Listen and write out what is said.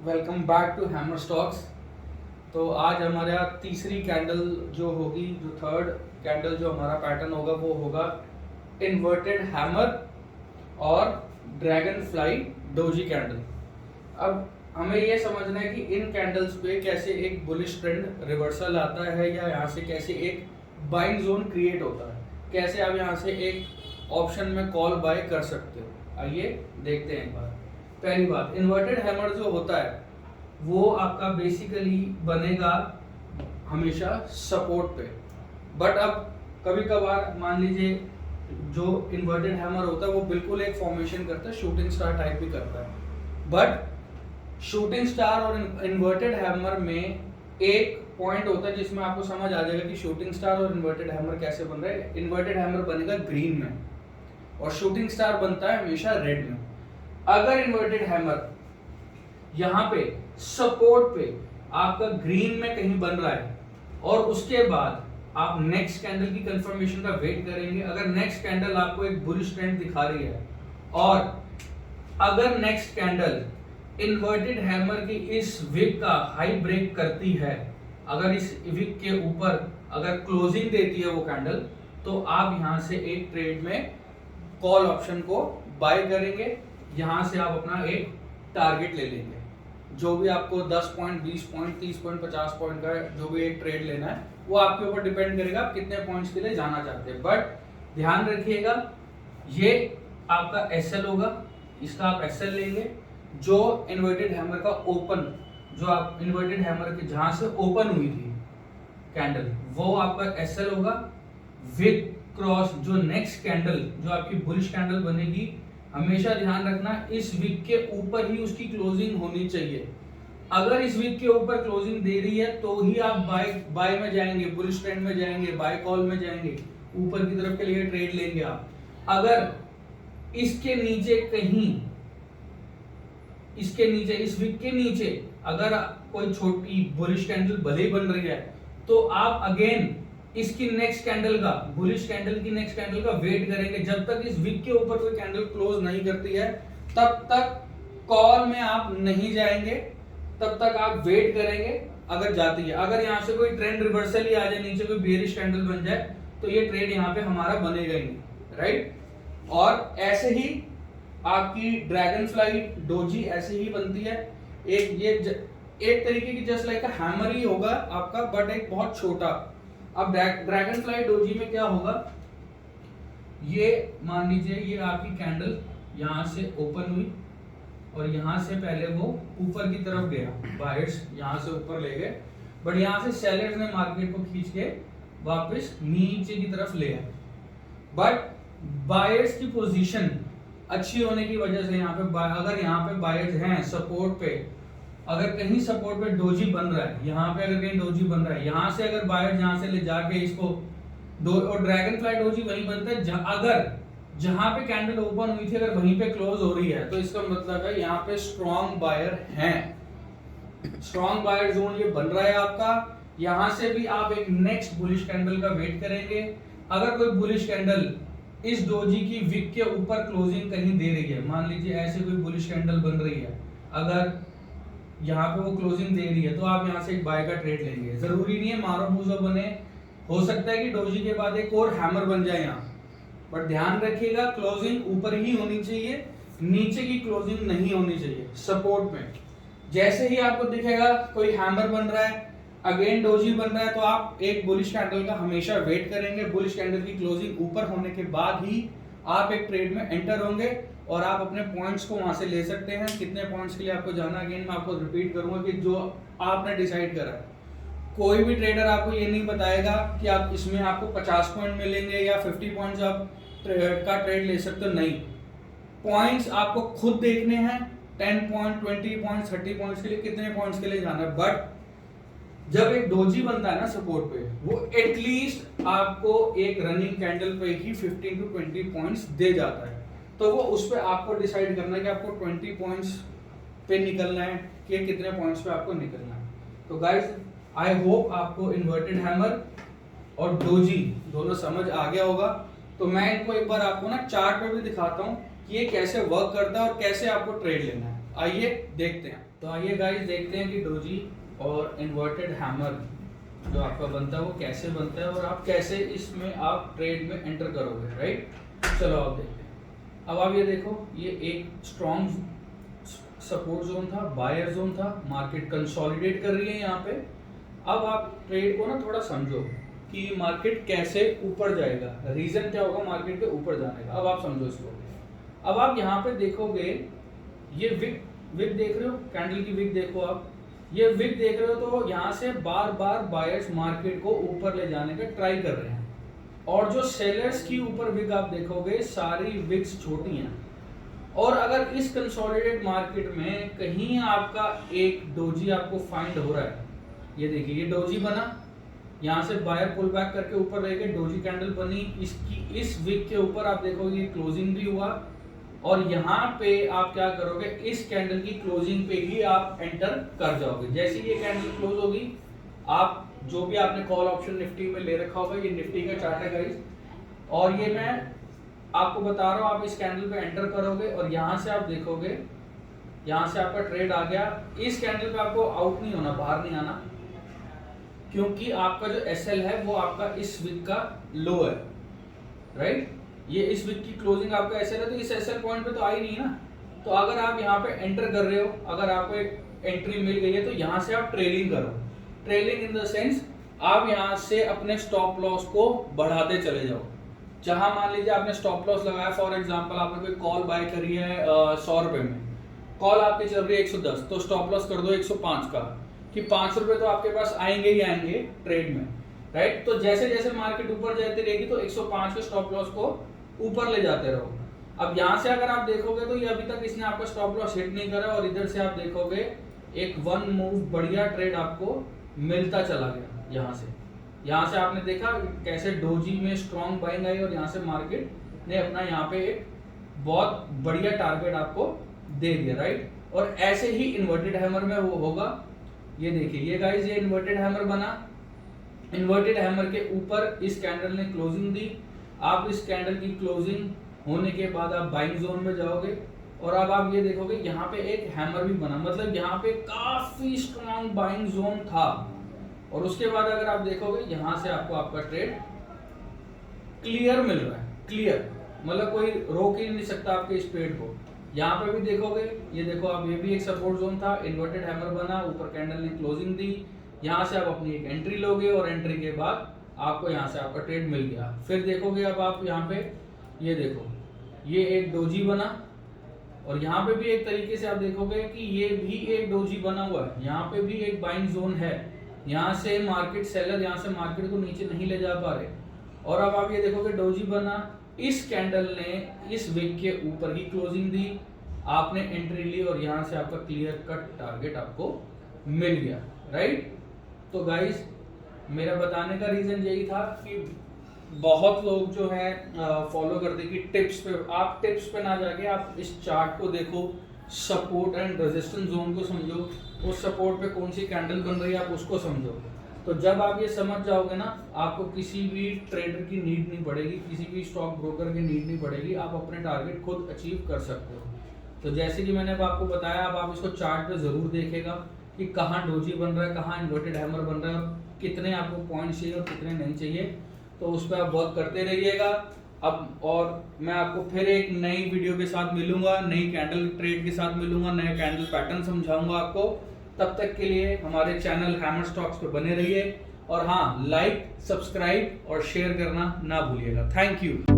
Welcome back to Hammer Stocks. तो आज हमारा तीसरी कैंडल जो होगी, जो थर्ड कैंडल जो हमारा पैटर्न होगा वो होगा इन्वर्टेड हैमर और ड्रैगन फ्लाई डोजी कैंडल। अब हमें ये समझना है कि इन कैंडल्स पे कैसे एक बुलिश ट्रेंड रिवर्सल आता है या यहाँ से कैसे एक बाइंग जोन क्रिएट होता है, कैसे आप यहाँ से एक ऑप्शन में कॉल बाय कर सकते हो। आइए देखते हैं एक बार। पहली बात, इन्वर्टेड हैमर जो होता है वो आपका बेसिकली बनेगा हमेशा सपोर्ट पे, बट अब कभी कभार मान लीजिए जो इन्वर्टेड हैमर होता है वो बिल्कुल एक फॉर्मेशन करता है, शूटिंग स्टार टाइप भी करता है। बट शूटिंग स्टार और इन्वर्टेड हैमर में एक पॉइंट होता है जिसमें आपको समझ आ जाएगा कि शूटिंग स्टार और इन्वर्टेड हैमर कैसे बन रहा है। इन्वर्टेड हैमर बनेगा ग्रीन में और शूटिंग स्टार बनता है हमेशा रेड में। अगर इन्वर्टेड हैमर यहाँ पे सपोर्ट पे आपका ग्रीन में कहीं बन रहा है और उसके बाद आप नेक्स्ट कैंडल की कंफर्मेशन का वेट करेंगे, अगर नेक्स्ट कैंडल आपको एक बुलिश ट्रेंड दिखा रही है और अगर नेक्स्ट कैंडल इन्वर्टेड हैमर की इस विक का हाई ब्रेक करती है, अगर इस विक के ऊपर अगर क्लोजिंग देती है वो कैंडल, तो आप यहां से एक ट्रेड में कॉल ऑप्शन को बाय करेंगे। यहां से आप अपना एक टारगेट ले लेंगे, जो भी आपको 10 पॉइंट, 20 पॉइंट, 30 पॉइंट, 50 पॉइंट का जो भी एक ट्रेड लेना है वो आपके ऊपर डिपेंड करेगा आप कितने पॉइंट्स के लिए जाना चाहते हैं। बट ध्यान रखिएगा ये आपका एसएल होगा, इसका आप एसएल लेंगे। जो इन्वर्टेड हैमर का ओपन, जो आप इन्वर्टेड हैमर के जहां से ओपन हुई थी कैंडल, वो आपका एसएल होगा विद क्रॉस। जो नेक्स्ट कैंडल जो आपकी बुलिश कैंडल बनेगी, हमेशा ध्यान रखना इस वीक के ऊपर ही उसकी क्लोजिंग होनी चाहिए। अगर इस वीक के ऊपर क्लोजिंग दे रही है तो ही आप बाय में जाएंगे, बुलिश ट्रेंड में जाएंगे, बाय कॉल में जाएंगे, ऊपर की तरफ के लिए ट्रेड लेंगे आप। अगर इसके नीचे कहीं, इसके नीचे, इस वीक के नीचे अगर कोई छोटी बुलिश कैंडल भले बन रही है तो आप अगेन इसकी नेक्स्ट कैंडल का, बुलिश कैंडल की नेक्स्ट कैंडल का वेट करेंगे। जब तक इस वीक के ऊपर कोई कैंडल क्लोज नहीं करती है तब तक कॉल में आप नहीं जाएंगे, तब तक आप वेट करेंगे। अगर जाती है, अगर यहाँ से कोई ट्रेंड रिवर्सल ही आ जाए, नीचे कोई बेरिश कैंडल बन जाए, तो ये ट्रेड यहाँ पे हमारा बनेगा ही नहीं, राइट। और ऐसे ही आपकी ड्रैगन फ्लाई डोजी ऐसे ही बनती है। एक तरीके की जस्ट लाइक हैमर ही होगा आपका, बट एक बहुत छोटा। अब ड्रैगन फ्लाई डोजी में क्या होगा, ये मान लीजिए ये आपकी कैंडल यहां से ओपन हुई और यहां से पहले वो ऊपर की तरफ गया, बायर्स यहां से ऊपर ले गए, बट यहां से सेलर्स ने मार्केट को खींच के वापस नीचे की तरफ ले आए। बट बायर्स की पोजीशन अच्छी होने की वजह से यहाँ पे अगर यहाँ पे बायर्स हैं सपोर्ट पे, अगर कहीं सपोर्ट पे डोजी बन रहा है, यहाँ पे अगर कहीं डोजी बन रहा है, यहाँ से अगर बायर यहाँ से ले जाके इसको और ड्रैगन फ्लाई डोजी वहीं बनता है अगर जहां पे कैंडल ओपन हुई थी अगर वहीं पे क्लोज हो रही है, तो इसका मतलब है यहाँ पे स्ट्रॉन्ग बायर हैं, स्ट्रॉन्ग बायर जोन ये बन रहा है आपका। यहाँ से भी आप एक नेक्स्ट बुलिश कैंडल का वेट करेंगे। अगर कोई बुलिश कैंडल इस डोजी की विक के ऊपर क्लोजिंग कहीं दे रही है, मान लीजिए ऐसे कोई बुलिश कैंडल बन रही है, अगर यहाँ पे वो क्लोजिंग दे रही है तो आप यहाँ से एक बाय का ट्रेड लेंगे। जरूरी नहीं है मारो मूजो बने, हो सकता है कि डोजी के बाद एक और हैमर बन जाए यहाँ, बट ध्यान रखिएगा क्लोजिंग ऊपर ही होनी चाहिए, नीचे की क्लोजिंग नहीं होनी चाहिए सपोर्ट में। जैसे ही आपको दिखेगा कोई हैमर बन रहा है, अगेन डोजी बन रहा है, तो आप एक बुलिश कैंडल का हमेशा वेट करेंगे। बुलिश कैंडल की क्लोजिंग ऊपर होने के बाद ही आप एक ट्रेड में एंटर होंगे और आप अपने पॉइंट्स को वहां से ले सकते हैं। कितने पॉइंट्स के लिए आपको जाना, अगेन मैं आपको रिपीट करूंगा कि जो आपने डिसाइड करा है। कोई भी ट्रेडर आपको ये नहीं बताएगा कि आप इसमें आपको 50 पॉइंट मिलेंगे या 50 पॉइंट्स आप का ट्रेड ले सकते हो, नहीं। पॉइंट्स आपको खुद देखने हैं, 10 पॉइंट, 20 पॉइंट, 30 पॉइंट्स के लिए कितने पॉइंट्स के लिए जाना है। बट जब एक डोजी बनता है ना सपोर्ट पे, वो एटलीस्ट आपको एक रनिंग कैंडल पे ही 15 to 20 पॉइंट्स दे जाता है। तो वो उस पर आपको डिसाइड करना है कि आपको 20 पॉइंट्स पे निकलना है कि कितने पॉइंट्स पे आपको निकलना है। तो गाइस आई होप आपको इन्वर्टेड हैमर और डोजी दोनों समझ आ गया होगा। तो मैं इनको एक बार आपको ना चार्ट पे भी दिखाता हूँ कि ये कैसे वर्क करता है और कैसे आपको ट्रेड लेना है। आइए देखते हैं। तो आइए गाइस देखते हैं कि डोजी और इन्वर्टेड हैमर जो आपका बनता है वो कैसे बनता है और आप कैसे इसमें आप ट्रेड में एंटर करोगे, राइट। चलो आप देखते हैं। अब आप ये देखो, ये एक स्ट्रॉन्ग सपोर्ट जोन था, बायर जोन था, मार्केट कंसोलिडेट कर रही है यहाँ पे। अब आप ट्रेड को ना थोड़ा समझो कि मार्केट कैसे ऊपर जाएगा, रीजन क्या होगा मार्केट के ऊपर जाने का। अब आप समझो इसको। अब आप यहाँ पे देखोगे, ये विक देख रहे हो, कैंडल की विक देखो आप, ये विक देख रहे हो, तो यहाँ से बार बार बायर्स मार्केट को ऊपर ले जाने का ट्राई कर रहे हैं। और जो सेलर्स की ऊपर विक आप देखोगे, सारी विक्स छोटी हैं। और अगर इस कंसोलिडेटेड मार्केट में कहीं आपका एक डोजी आपको फाइंड हो रहा है, ये देखिए ये डोजी बना, यहाँ से बायर पुल बैक करके ऊपर रह गए, डोजी कैंडल बनी, इसकी इस विक के ऊपर आप देखोगे क्लोजिंग भी हुआ। और यहाँ पे आप क्या करोगे, इस कैंडल की क्लोजिंग पे ही आप एंटर कर जाओगे। जैसे ये कैंडल क्लोज होगी, आप जो भी आपने कॉल ऑप्शन निफ्टी में ले रखा होगा, ये निफ्टी का चार्ट है गाइस, और ये मैं आपको बता रहा हूँ, आप इस कैंडल पे एंटर करोगे और यहाँ से आप देखोगे, यहाँ से आपका ट्रेड आ गया। इस कैंडल पे आपको आउट नहीं होना, बाहर नहीं आना, क्योंकि आपका जो एसएल है वो आपका इस वीक का लो है, राइट। ये इस वीक की क्लोजिंग आपका एसएल है, तो इस एसएल पॉइंट पे तो आई नहीं ना। तो अगर आप यहाँ पे एंटर कर रहे हो, अगर आपको एक एंट्री मिल गई है, तो यहाँ से आप ट्रेलिंग करो। ट्रेलिंग इन द सेंस आप यहाँ से अपने स्टॉप लॉस को बढ़ाते चले जाओ। जहां मान लीजिए आपने स्टॉप लॉस लगाया, फॉर एग्जांपल आपने कोई कॉल बाय करी है 100 रुपए में, कॉल आपकी चल रही है 110, तो स्टॉप लॉस कर दो 105 का, कि 5 रुपए तो आपके पास आएंगे ही आएंगे ट्रेड में, राइट। तो जैसे जैसे मार्केट ऊपर जाती रहेगी तो 105 के स्टॉप लॉस को ऊपर ले जाते रहो। अब यहाँ से अगर आप देखोगे तो ये अभी तक इसने आपका स्टॉप लॉस हिट नहीं करा, और इधर से आप देखोगे एक वन मूव बढ़िया ट्रेड आपको मिलता चला गया। यहाँ से आपने देखा कैसे डोजी में स्ट्रॉन्ग बाइंग आई और यहाँ से मार्केट ने अपना यहाँ पे एक बहुत बढ़िया टारगेट आपको दे दिया, राइट। और ऐसे ही इन्वर्टेड हैमर में वो होगा। ये देखिए ये गाइस, ये इन्वर्टेड हैमर बना, इन्वर्टेड हैमर के ऊपर इस कैंडल ने क्लोजिंग दी। आप इस कैंडल की क्लोजिंग होने के बाद आप बाइंग जोन में जाओगे, और अब आप ये देखोगे यहाँ पे एक हैमर भी बना, मतलब यहाँ पे काफी स्ट्रॉन्ग बाइंग जोन था। और उसके बाद अगर आप देखोगे यहाँ से आपको आपका ट्रेड क्लियर मिल रहा है, क्लियर मतलब कोई रोक ही नहीं सकता आपके इस ट्रेड को। यहाँ पे भी देखोगे, ये देखो आप, ये भी एक सपोर्ट जोन था, इन्वर्टेड हैमर बना, ऊपर कैंडल ने क्लोजिंग दी, यहाँ से आप अपनी एक एंट्री लोगे और एंट्री के बाद आपको यहाँ से आपका ट्रेड मिल गया। फिर देखोगे अब आप यहाँ पे, ये देखो ये एक डोजी बना, और यहाँ पे भी एक तरीके से आप देखोगे कि ये भी एक डोजी बना हुआ है, यहाँ पे भी एक बाइंग जोन है। यहाँ से मार्केट सेलर यहाँ से मार्केट को नीचे नहीं ले जा पा रहे, और अब आप ये देखोगे डोजी बना, इस कैंडल ने इस विक के ऊपर ही क्लोजिंग दी, आपने एंट्री ली और यहाँ से आपका क्लियर कट टारगेट आपको मिल गया, राइट। तो गाइस मेरा बताने का रीजन यही था कि बहुत लोग जो है फॉलो करते कि टिप्स पे, आप टिप्स पे ना जाके आप इस चार्ट को देखो, सपोर्ट एंड रेजिस्टेंस जोन को समझो, उस सपोर्ट पे कौन सी कैंडल बन रही है आप उसको समझो। तो जब आप ये समझ जाओगे ना, आपको किसी भी ट्रेडर की नीड नहीं पड़ेगी, किसी भी स्टॉक ब्रोकर की नीड नहीं पड़ेगी, आप अपने टारगेट खुद अचीव कर सकते हो। तो जैसे कि मैंने अब आपको बताया, अब आप इसको चार्ट पे जरूर देखेगा कि कहाँ डोजी बन रहा है, कहाँ इन्वर्टेड हैमर बन रहा है, कितने आपको पॉइंट चाहिए और कितने नहीं चाहिए। तो उस पर आप वर्क करते रहिएगा। अब और मैं आपको फिर एक नई वीडियो के साथ मिलूंगा, नई कैंडल ट्रेड के साथ मिलूंगा, नया कैंडल पैटर्न समझाऊंगा आपको। तब तक के लिए हमारे चैनल हैमर स्टॉक्स पे बने रहिए, और हाँ, लाइक, सब्सक्राइब और शेयर करना ना भूलिएगा। Thank you.